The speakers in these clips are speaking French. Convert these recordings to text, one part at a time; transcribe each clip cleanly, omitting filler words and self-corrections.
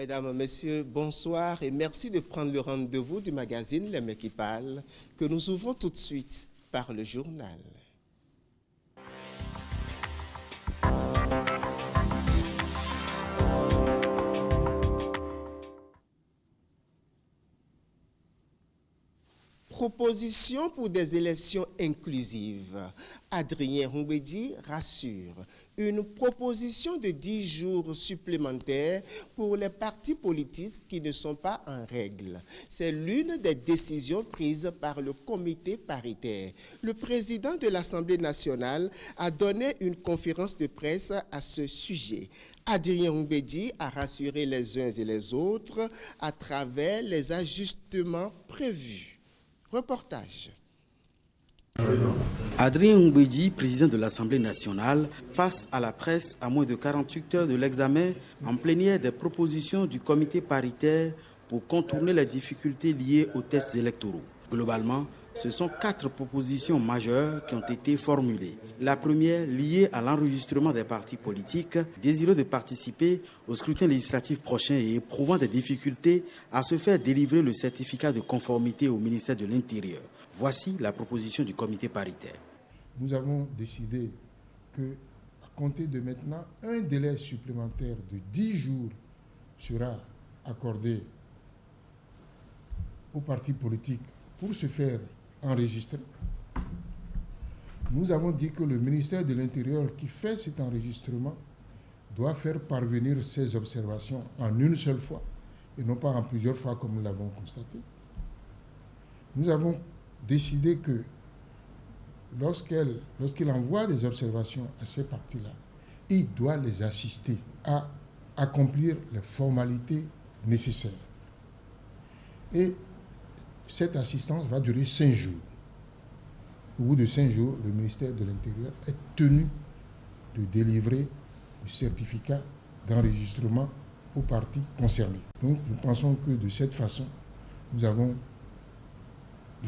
Mesdames, Messieurs, bonsoir et merci de prendre le rendez-vous du magazine Les Mains qui parlent que nous ouvrons tout de suite par le journal. Proposition pour des élections inclusives. Adrien Humbedi rassure. Une proposition de 10 jours supplémentaires pour les partis politiques qui ne sont pas en règle. C'est l'une des décisions prises par le comité paritaire. Le président de l'Assemblée nationale a donné une conférence de presse à ce sujet. Adrien Humbedi a rassuré les uns et les autres à travers les ajustements prévus. Reportage. Adrien Humbedi, président de l'Assemblée nationale, face à la presse à moins de 48 heures de l'examen en plénière des propositions du comité paritaire pour contourner les difficultés liées aux tests électoraux. Globalement, ce sont 4 propositions majeures qui ont été formulées. La première, liée à l'enregistrement des partis politiques désireux de participer au scrutin législatif prochain et éprouvant des difficultés à se faire délivrer le certificat de conformité au ministère de l'Intérieur. Voici la proposition du comité paritaire. Nous avons décidé que, à compter de maintenant, un délai supplémentaire de 10 jours sera accordé aux partis politiques pour se faire enregistrer. Nous avons dit que le ministère de l'Intérieur qui fait cet enregistrement doit faire parvenir ses observations en une seule fois et non pas en plusieurs fois comme nous l'avons constaté. Nous avons décidé que lorsqu'il envoie des observations à ces partis-là, il doit les assister à accomplir les formalités nécessaires. Et cette assistance va durer 5 jours. Au bout de 5 jours, le ministère de l'Intérieur est tenu de délivrer le certificat d'enregistrement aux partis concernés. Donc nous pensons que de cette façon, nous avons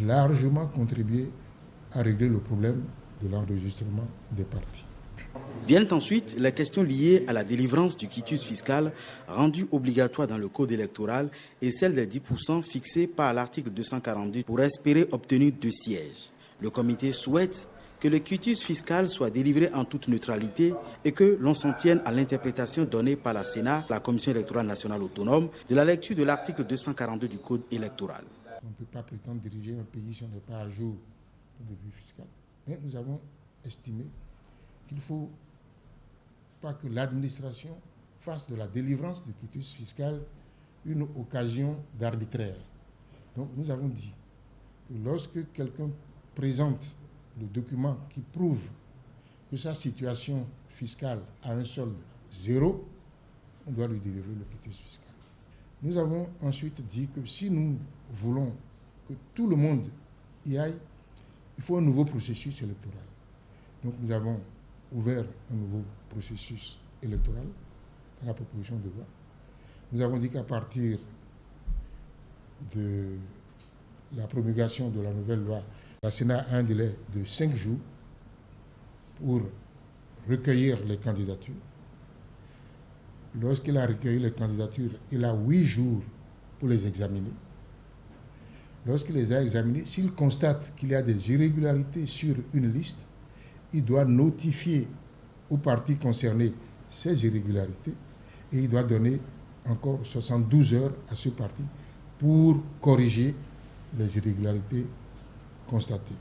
largement contribué à régler le problème de l'enregistrement des partis. Viennent ensuite les questions liées à la délivrance du quitus fiscal rendu obligatoire dans le code électoral et celle des 10% fixée par l'article 242 pour espérer obtenir 2 sièges. Le comité souhaite que le quitus fiscal soit délivré en toute neutralité et que l'on s'en tienne à l'interprétation donnée par la Sénat, la Commission électorale nationale autonome, de la lecture de l'article 242 du code électoral. On ne peut pas prétendre diriger un pays si on n'est pas à jour du point de vue fiscal. Mais nous avons estimé qu'il ne faut pas que l'administration fasse de la délivrance du quitus fiscal une occasion d'arbitraire. Donc nous avons dit que lorsque quelqu'un présente le document qui prouve que sa situation fiscale a un solde 0, on doit lui délivrer le quitus fiscal. Nous avons ensuite dit que si nous voulons que tout le monde y aille, il faut un nouveau processus électoral. Donc nous avons ouvert un nouveau processus électoral dans la proposition de loi. Nous avons dit qu'à partir de la promulgation de la nouvelle loi, la Sénat a un délai de 5 jours pour recueillir les candidatures. Lorsqu'il a recueilli les candidatures, il a 8 jours pour les examiner. Lorsqu'il les a examinées, s'il constate qu'il y a des irrégularités sur une liste, il doit notifier aux partis concernés ces irrégularités et il doit donner encore 72 heures à ce parti pour corriger les irrégularités constatées.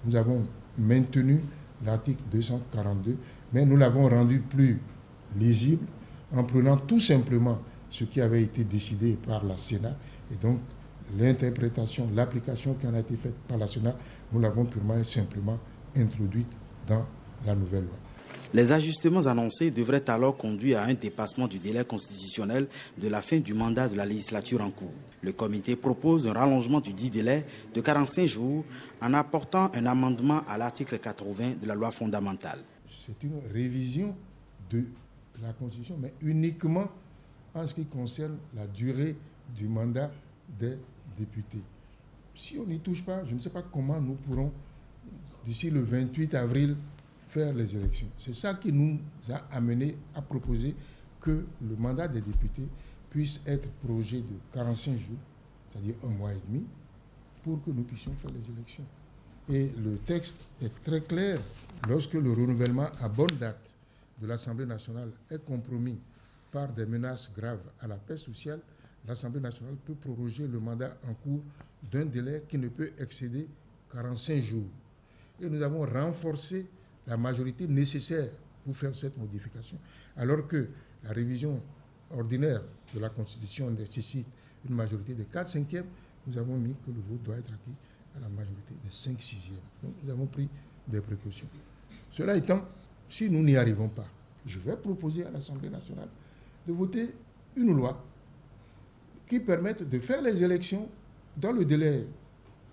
Nous avons maintenu l'article 242, mais nous l'avons rendu plus lisible en prenant tout simplement ce qui avait été décidé par la Sénat et donc l'interprétation, l'application qui en a été faite par la Sénat, nous l'avons purement et simplement introduite dans la nouvelle loi. Les ajustements annoncés devraient alors conduire à un dépassement du délai constitutionnel de la fin du mandat de la législature en cours. Le comité propose un rallongement du dit délai de 45 jours en apportant un amendement à l'article 80 de la loi fondamentale. C'est une révision de la Constitution, mais uniquement en ce qui concerne la durée du mandat des députés. Si on n'y touche pas, je ne sais pas comment nous pourrons, d'ici le 28 avril, faire les élections. C'est ça qui nous a amené à proposer que le mandat des députés puisse être prorogé de 45 jours, c'est-à-dire 1 mois et demi, pour que nous puissions faire les élections. Et le texte est très clair. Lorsque le renouvellement à bonne date de l'Assemblée nationale est compromis par des menaces graves à la paix sociale, l'Assemblée nationale peut proroger le mandat en cours d'un délai qui ne peut excéder 45 jours. Et nous avons renforcé la majorité nécessaire pour faire cette modification. Alors que la révision ordinaire de la Constitution nécessite une majorité de 4/5, nous avons mis que le vote doit être acquis à la majorité de 5/6. Donc nous avons pris des précautions. Cela étant, si nous n'y arrivons pas, je vais proposer à l'Assemblée nationale de voter une loi qui permette de faire les élections dans le délai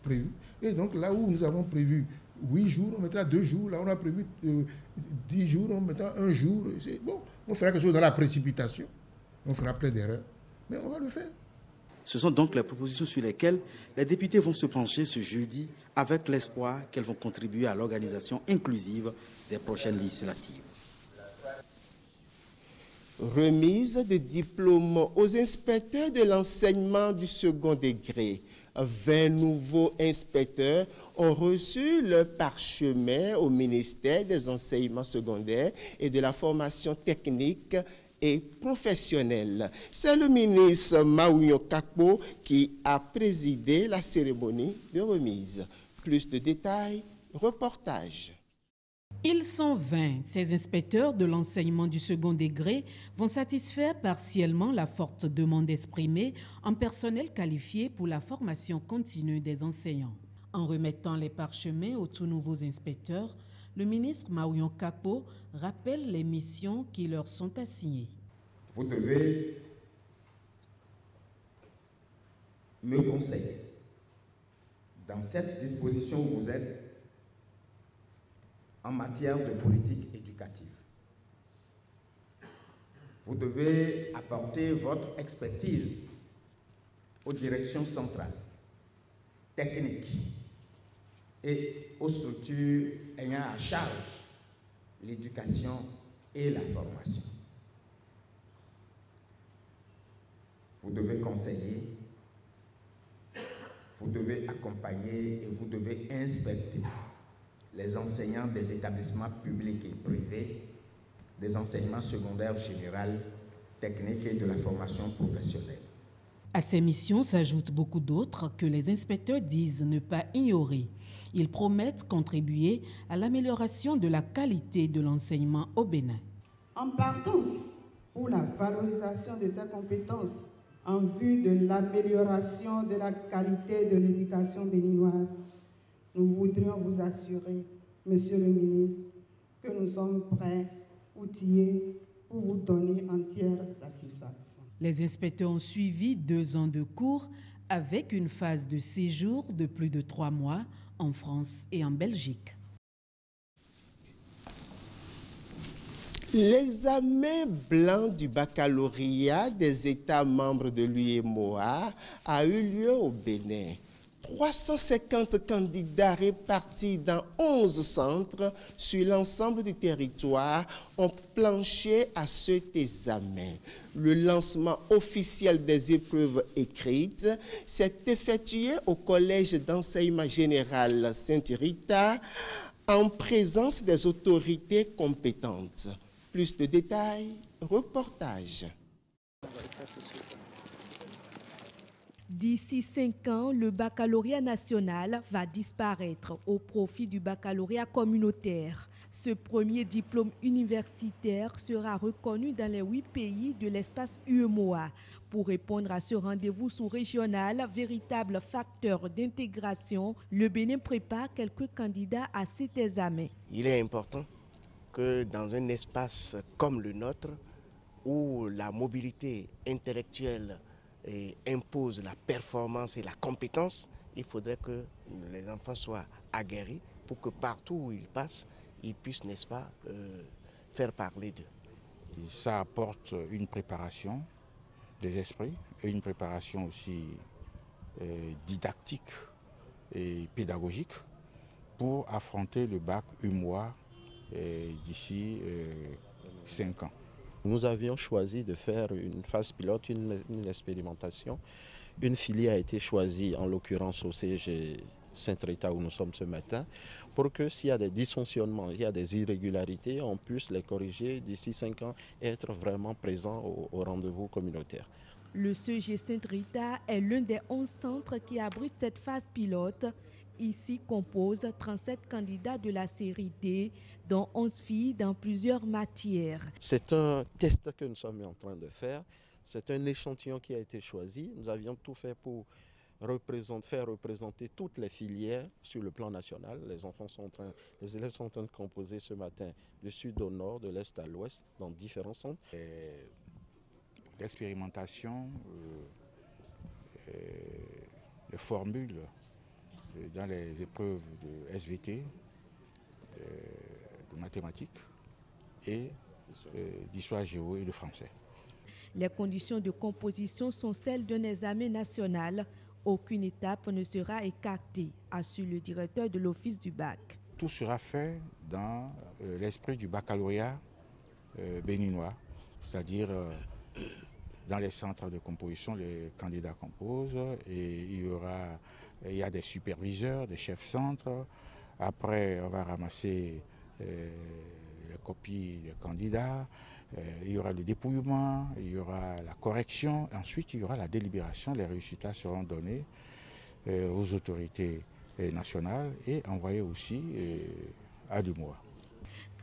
prévu. Et donc là où nous avons prévu 8 jours, on mettra 2 jours. Là, on a prévu 10 jours, on mettra 1 jour. Bon, on fera quelque chose dans la précipitation. On fera plein d'erreurs, mais on va le faire. Ce sont donc les propositions sur lesquelles les députés vont se pencher ce jeudi avec l'espoir qu'elles vont contribuer à l'organisation inclusive des prochaines législatives. Remise de diplômes aux inspecteurs de l'enseignement du second degré. 20 nouveaux inspecteurs ont reçu le parchemin au ministère des enseignements secondaires et de la formation technique et professionnelle. C'est le ministre Maouyo Kakpo qui a présidé la cérémonie de remise. Plus de détails, reportage. Ils sont 20. Ces inspecteurs de l'enseignement du second degré vont satisfaire partiellement la forte demande exprimée en personnel qualifié pour la formation continue des enseignants. En remettant les parchemins aux tout nouveaux inspecteurs, le ministre Maouyo Kakpo rappelle les missions qui leur sont assignées. Vous devez me conseiller. Dans cette disposition où vous êtes, en matière de politique éducative. Vous devez apporter votre expertise aux directions centrales, techniques et aux structures ayant à charge l'éducation et la formation. Vous devez conseiller, vous devez accompagner et vous devez inspecter les enseignants des établissements publics et privés, des enseignements secondaires généraux, techniques et de la formation professionnelle. À ces missions s'ajoutent beaucoup d'autres que les inspecteurs disent ne pas ignorer. Ils promettent contribuer à l'amélioration de la qualité de l'enseignement au Bénin. En partance pour la valorisation de ces compétences en vue de l'amélioration de la qualité de l'éducation béninoise, nous voudrions vous assurer, Monsieur le ministre, que nous sommes prêts, outillés, pour vous donner entière satisfaction. Les inspecteurs ont suivi 2 ans de cours avec une phase de séjour de plus de 3 mois en France et en Belgique. L'examen blanc du baccalauréat des États membres de l'UEMOA a eu lieu au Bénin. 350 candidats répartis dans 11 centres sur l'ensemble du territoire ont planché à cet examen. Le lancement officiel des épreuves écrites s'est effectué au Collège d'enseignement général Sainte-Rita en présence des autorités compétentes. Plus de détails, reportage. D'ici 5 ans, le baccalauréat national va disparaître au profit du baccalauréat communautaire. Ce premier diplôme universitaire sera reconnu dans les 8 pays de l'espace UEMOA. Pour répondre à ce rendez-vous sous-régional, véritable facteur d'intégration, le Bénin prépare quelques candidats à cet examen. Il est important que dans un espace comme le nôtre, où la mobilité intellectuelle impose la performance et la compétence, il faudrait que les enfants soient aguerris pour que partout où ils passent, ils puissent, n'est-ce pas, faire parler d'eux. Ça apporte une préparation des esprits et une préparation aussi didactique et pédagogique pour affronter le bac UEMOA d'ici 5 ans. Nous avions choisi de faire une phase pilote, une expérimentation. Une filière a été choisie, en l'occurrence au CG Saint-Rita où nous sommes ce matin, pour que s'il y a des dysfonctionnements, il y a des irrégularités, on puisse les corriger d'ici 5 ans et être vraiment présent au rendez-vous communautaire. Le CG Saint-Rita est l'un des 11 centres qui abritent cette phase pilote. Ici composent 37 candidats de la série D, dont 11 filles dans plusieurs matières. C'est un test que nous sommes en train de faire. C'est un échantillon qui a été choisi. Nous avions tout fait pour faire représenter toutes les filières sur le plan national. Les élèves sont en train de composer ce matin du sud au nord, de l'est à l'ouest, dans différents centres. L'expérimentation, les formules dans les épreuves de SVT, de mathématiques et d'histoire géo et de français. Les conditions de composition sont celles d'un examen national. Aucune étape ne sera écartée, assure le directeur de l'Office du bac. Tout sera fait dans l'esprit du baccalauréat béninois, c'est-à-dire dans les centres de composition, les candidats composent et il y a des superviseurs, des chefs centres. Après, on va ramasser les copies des candidats. Il y aura le dépouillement, il y aura la correction, ensuite il y aura la délibération. Les résultats seront donnés aux autorités nationales et envoyés aussi à l'UMOA.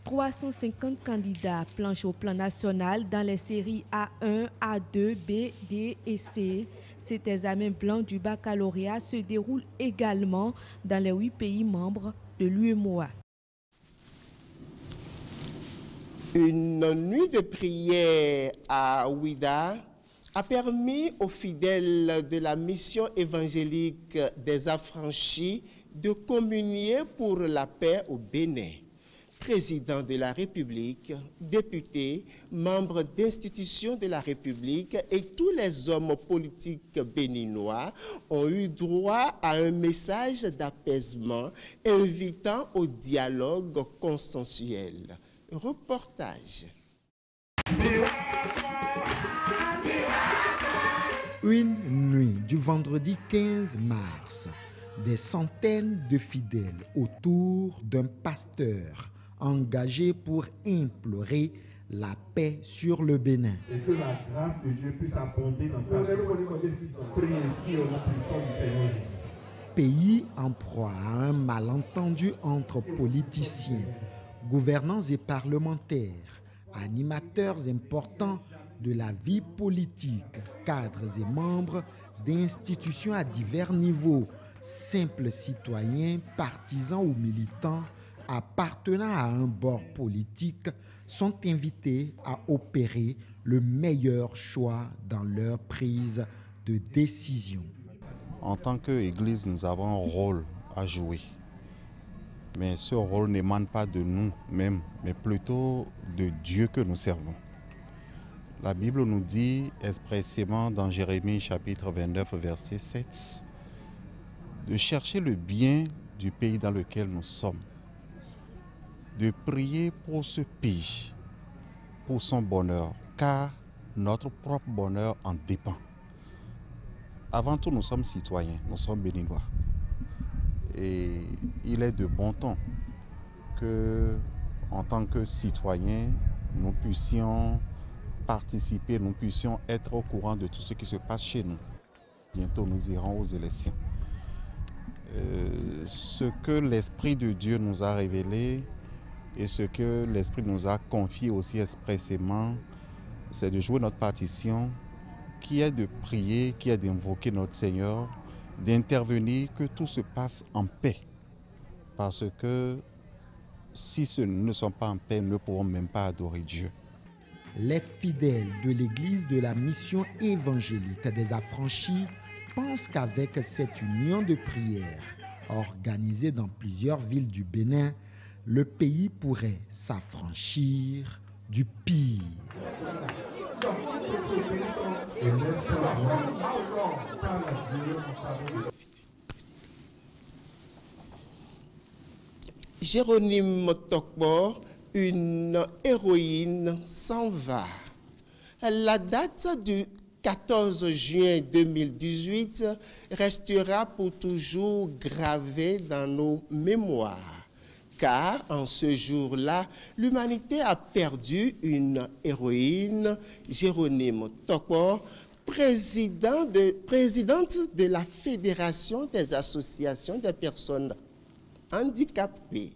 350 candidats planchent au plan national dans les séries A1, A2, B, D et C. Cet examen blanc du baccalauréat se déroule également dans les 8 pays membres de l'UMOA. Une nuit de prière à Ouida a permis aux fidèles de la mission évangélique des affranchis de communier pour la paix au Bénin. Président de la République, députés, membres d'institutions de la République et tous les hommes politiques béninois ont eu droit à un message d'apaisement invitant au dialogue consensuel. Reportage. Une nuit du vendredi 15 mars, des centaines de fidèles autour d'un pasteur engagé pour implorer la paix sur le Bénin. Et que la grâce de Dieu puisse abonder dans sa vie. Priez ici au nom puissant du Seigneur. Pays en proie à un malentendu entre politiciens, gouvernants et parlementaires, animateurs importants de la vie politique, cadres et membres d'institutions à divers niveaux, simples citoyens, partisans ou militants appartenant à un bord politique sont invités à opérer le meilleur choix dans leur prise de décision. En tant qu'Église, nous avons un rôle à jouer. Mais ce rôle n'émane pas de nous-mêmes, mais plutôt de Dieu que nous servons. La Bible nous dit expressément dans Jérémie chapitre 29, verset 7, de chercher le bien du pays dans lequel nous sommes, de prier pour ce pays, pour son bonheur, car notre propre bonheur en dépend. Avant tout, nous sommes citoyens, nous sommes béninois. Et il est de bon ton que, en tant que citoyens, nous puissions participer, nous puissions être au courant de tout ce qui se passe chez nous. Bientôt, nous irons aux élections. Ce que l'Esprit de Dieu nous a révélé et ce que l'Esprit nous a confié aussi expressément, c'est de jouer notre partition, qui est de prier, qui est d'invoquer notre Seigneur, d'intervenir, que tout se passe en paix. Parce que si nous ne sommes pas en paix, nous ne pourrons même pas adorer Dieu. Les fidèles de l'Église de la mission évangélique des affranchis pensent qu'avec cette union de prière organisée dans plusieurs villes du Bénin, le pays pourrait s'affranchir du pire. Jérôme Tokbo, une héroïne s'en va. La date du 14 juin 2018 restera pour toujours gravée dans nos mémoires, car en ce jour-là, l'humanité a perdu une héroïne, Jérônime Tokpo, présidente de la Fédération des associations des personnes handicapées.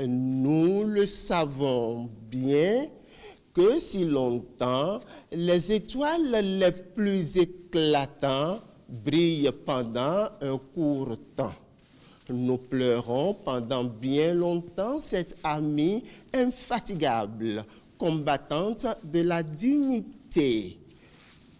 Nous le savons bien que si longtemps, les étoiles les plus éclatantes brillent pendant un court temps. Nous pleurons pendant bien longtemps cette amie infatigable, combattante de la dignité.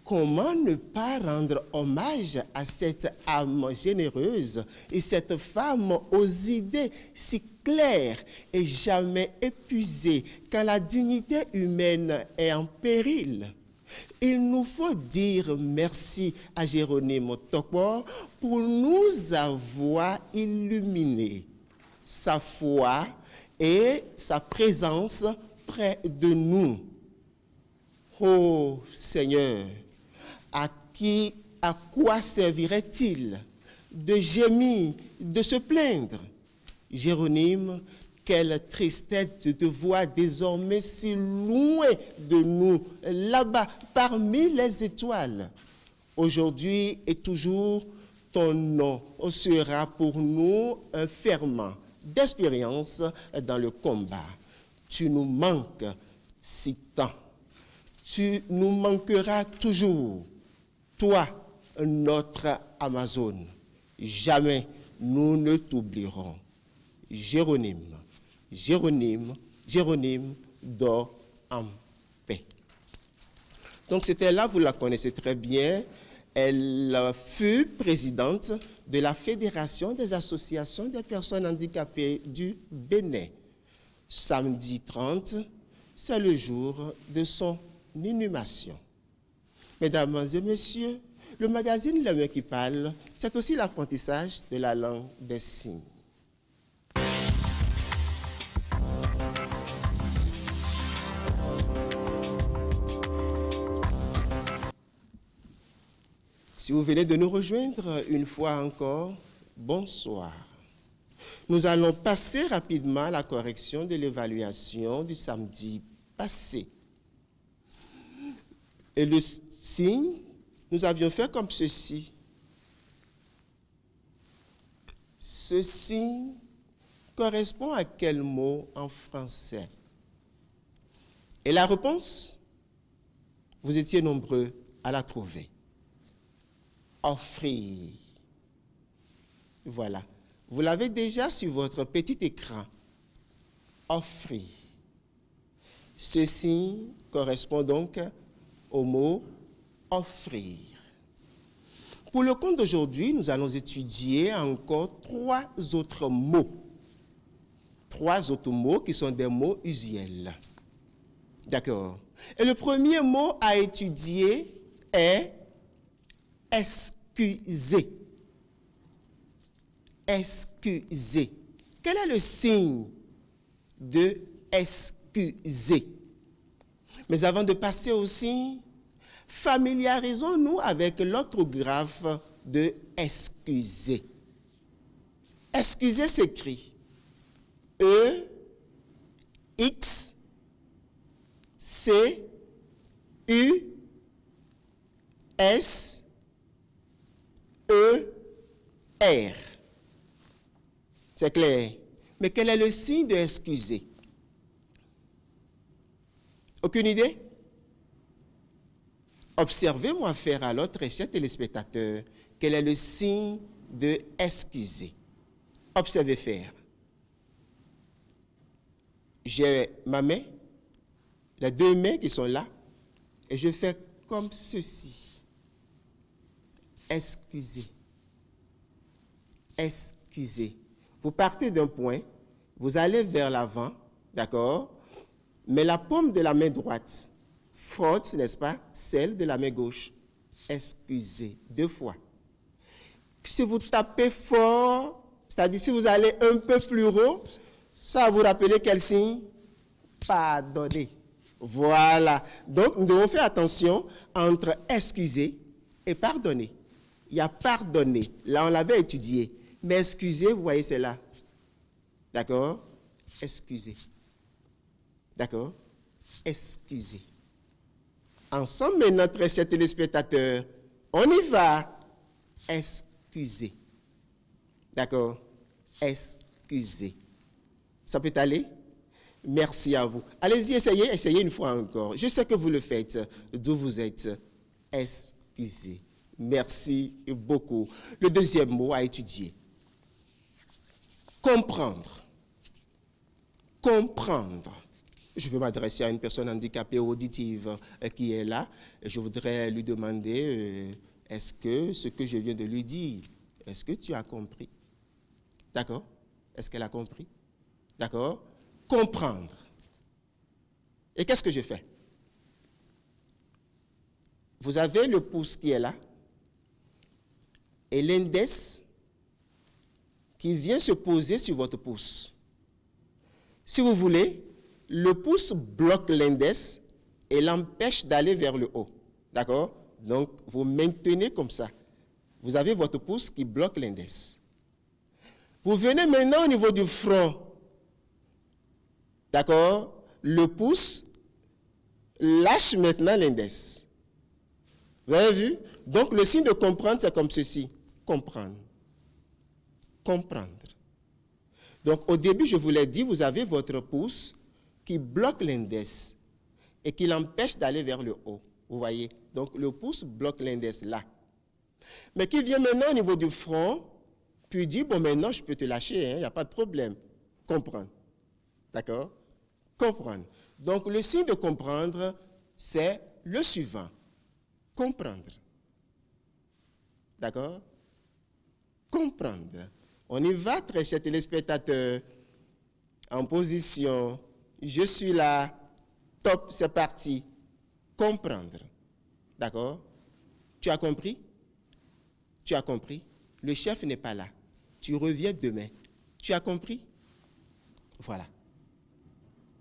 Comment ne pas rendre hommage à cette âme généreuse et cette femme aux idées si claires et jamais épuisées quand la dignité humaine est en péril? Il nous faut dire merci à Jérônime Tokpo pour nous avoir illuminés. Sa foi et sa présence près de nous. Oh Seigneur, à quoi servirait-il de gémir, de se plaindre? Jérônime, quelle tristesse de te voir désormais si loin de nous, là-bas, parmi les étoiles. Aujourd'hui et toujours, ton nom sera pour nous un ferment d'expérience dans le combat. Tu nous manques si tant. Tu nous manqueras toujours. Toi, notre Amazone, jamais nous ne t'oublierons. Jérônime, Jérônime, Jérônime, dors en paix. Donc c'était là, vous la connaissez très bien, elle fut présidente de la Fédération des associations des personnes handicapées du Bénin. Samedi 30, c'est le jour de son inhumation. Mesdames et messieurs, le magazine La Main qui parle, c'est aussi l'apprentissage de la langue des signes. Si vous venez de nous rejoindre une fois encore, bonsoir. Nous allons passer rapidement à la correction de l'évaluation du samedi passé. Et le signe, nous avions fait comme ceci. Ce signe correspond à quel mot en français? Et la réponse, vous étiez nombreux à la trouver. Offrir. Voilà. Vous l'avez déjà sur votre petit écran. Offrir. Ce signe correspond donc au mot offrir. Pour le compte d'aujourd'hui, nous allons étudier encore trois autres mots. Trois autres mots qui sont des mots usuels. D'accord. Et le premier mot à étudier est excuser. Excuser. Quel est le signe de excuser? Mais avant de passer au signe, familiarisons-nous avec l'orthographe de excuser. Excuser s'écrit E, X, C, U, S, E, R. C'est clair. Mais quel est le signe de excuser? Aucune idée? Observez-moi faire alors, très chers téléspectateurs, quel est le signe de excuser. Observez faire. J'ai ma main, les deux mains qui sont là, et je fais comme ceci. Excusez. Excusez. Vous partez d'un point, vous allez vers l'avant, d'accord? Mais la paume de la main droite frotte, n'est-ce pas, celle de la main gauche. Excusez, deux fois. Si vous tapez fort, c'est-à-dire si vous allez un peu plus haut, ça va vous rappeler quel signe? Pardonnez. Voilà. Donc, nous devons faire attention entre excuser et pardonner. Il y a pardonner. Là, on l'avait étudié. Mais excuser, vous voyez, c'est là. D'accord? Excuser. D'accord? Excuser. Ensemble, maintenant, très chers téléspectateurs, on y va. Excuser. D'accord? Excuser. Ça peut aller? Merci à vous. Allez-y, essayez une fois encore. Je sais que vous le faites, d'où vous êtes. Excusez. Merci beaucoup. Le deuxième mot à étudier. Comprendre. Comprendre. Je veux m'adresser à une personne handicapée auditive qui est là. Je voudrais lui demander, est-ce que ce que je viens de lui dire, est-ce que tu as compris? D'accord? Est-ce qu'elle a compris? D'accord? Comprendre. Et qu'est-ce que je fais? Vous avez le pouce qui est là et l'index qui vient se poser sur votre pouce. Si vous voulez, le pouce bloque l'index et l'empêche d'aller vers le haut. D'accord? Donc, vous maintenez comme ça. Vous avez votre pouce qui bloque l'index. Vous venez maintenant au niveau du front. D'accord? Le pouce lâche maintenant l'index. Vous avez vu? Donc, le signe de comprendre, c'est comme ceci. Comprendre. Comprendre. Donc, au début, je vous l'ai dit, vous avez votre pouce qui bloque l'index et qui l'empêche d'aller vers le haut. Vous voyez? Donc, le pouce bloque l'index là. Mais qui vient maintenant au niveau du front, puis dit, bon, maintenant, je peux te lâcher, il n'y a pas de problème. Comprendre. D'accord? Comprendre. Donc, le signe de comprendre, c'est le suivant. Comprendre. D'accord? Comprendre. On y va, très chers téléspectateurs. En position. Je suis là. Top, c'est parti. Comprendre. D'accord? Tu as compris? Tu as compris? Le chef n'est pas là. Tu reviens demain. Tu as compris? Voilà.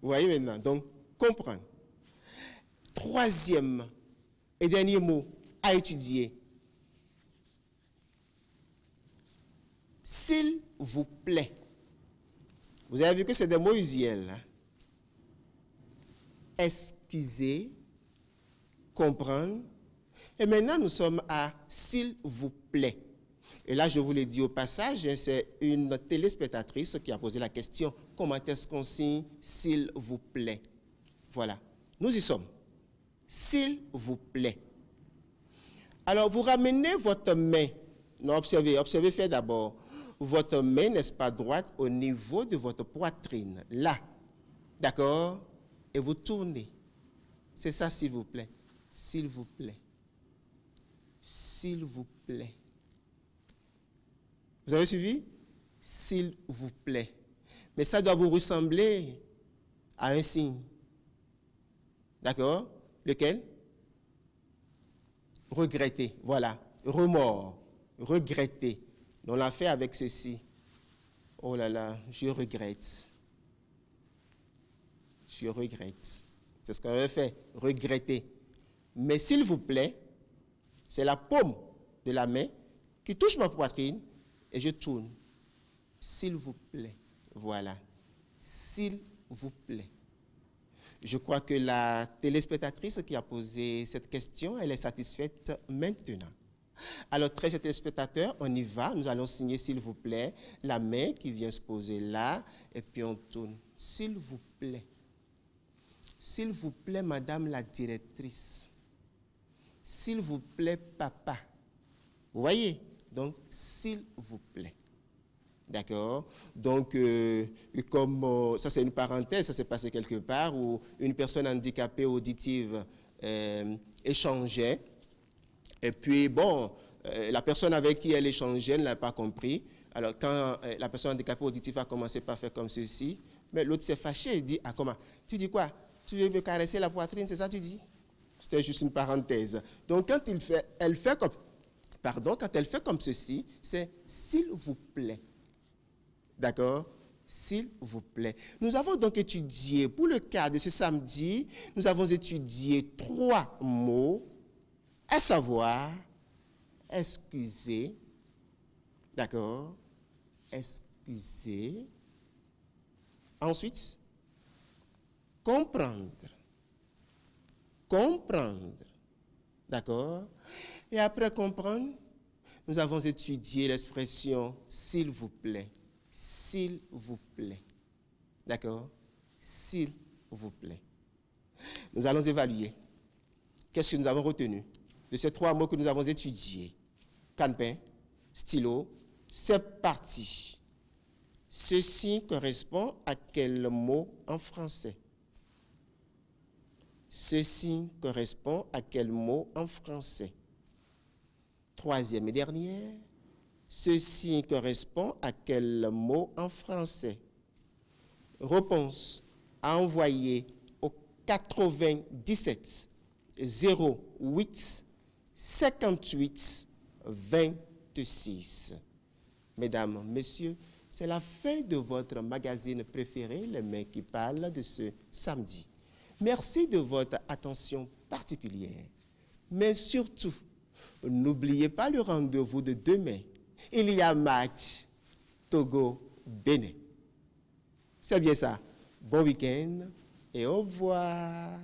Vous voyez maintenant? Donc, comprendre. Troisième et dernier mot à étudier. S'il vous plaît. Vous avez vu que c'est des mots usuels. Hein? Excusez, comprendre. Et maintenant, nous sommes à s'il vous plaît. Et là, je vous l'ai dit au passage, c'est une téléspectatrice qui a posé la question, comment est-ce qu'on signe s'il vous plaît? Voilà, nous y sommes. S'il vous plaît. Alors, vous ramenez votre main. Non, observez, faites d'abord. Votre main, n'est-ce pas, droite au niveau de votre poitrine. Là. D'accord? Et vous tournez. C'est ça, s'il vous plaît. S'il vous plaît. S'il vous plaît. Vous avez suivi? S'il vous plaît. Mais ça doit vous ressembler à un signe. D'accord? Lequel? Regretter. Voilà. Remords. Regretter. On l'a fait avec ceci. Oh là là, je regrette. Je regrette. C'est ce qu'on avait fait. Regretter. Mais s'il vous plaît, c'est la paume de la main qui touche ma poitrine et je tourne. S'il vous plaît. Voilà. S'il vous plaît. Je crois que la téléspectatrice qui a posé cette question, elle est satisfaite maintenant. Alors, très chers téléspectateurs, on y va. Nous allons signer, s'il vous plaît, la main qui vient se poser là, et puis on tourne. S'il vous plaît. S'il vous plaît, madame la directrice. S'il vous plaît, papa. Vous voyez? Donc, s'il vous plaît. D'accord? Donc, comme ça c'est une parenthèse, ça s'est passé quelque part où une personne handicapée auditive échangeait. Et puis, bon, la personne avec qui elle échangeait ne l'a pas compris. Alors, quand la personne handicapée auditive a commencé par faire comme ceci, mais l'autre s'est fâché, il dit, ah comment? Tu dis quoi? Tu veux me caresser la poitrine, c'est ça que tu dis? C'était juste une parenthèse. Donc, quand elle fait comme ceci, c'est s'il vous plaît. D'accord? s'il vous plaît. Nous avons donc étudié, pour le cas de ce samedi, nous avons étudié 3 mots, à savoir, excusez, d'accord, excusez, ensuite, comprendre, d'accord, et après comprendre, nous avons étudié l'expression « s'il vous plaît ». S'il vous plaît. D'accord? S'il vous plaît. Nous allons évaluer. Qu'est-ce que nous avons retenu de ces 3 mots que nous avons étudiés? Calepin, stylo, c'est parti. Ceci correspond à quel mot en français? Ceci correspond à quel mot en français? 3e et dernière. Ceci correspond à quel mot en français? Réponse à envoyer au 97 08 58 26. Mesdames, Messieurs, c'est la fin de votre magazine préféré, Les Mains qui parlent, de ce samedi. Merci de votre attention particulière. Mais surtout, n'oubliez pas le rendez-vous de demain. Il y a match Togo-Bénin. C'est bien ça. Bon week-end et au revoir.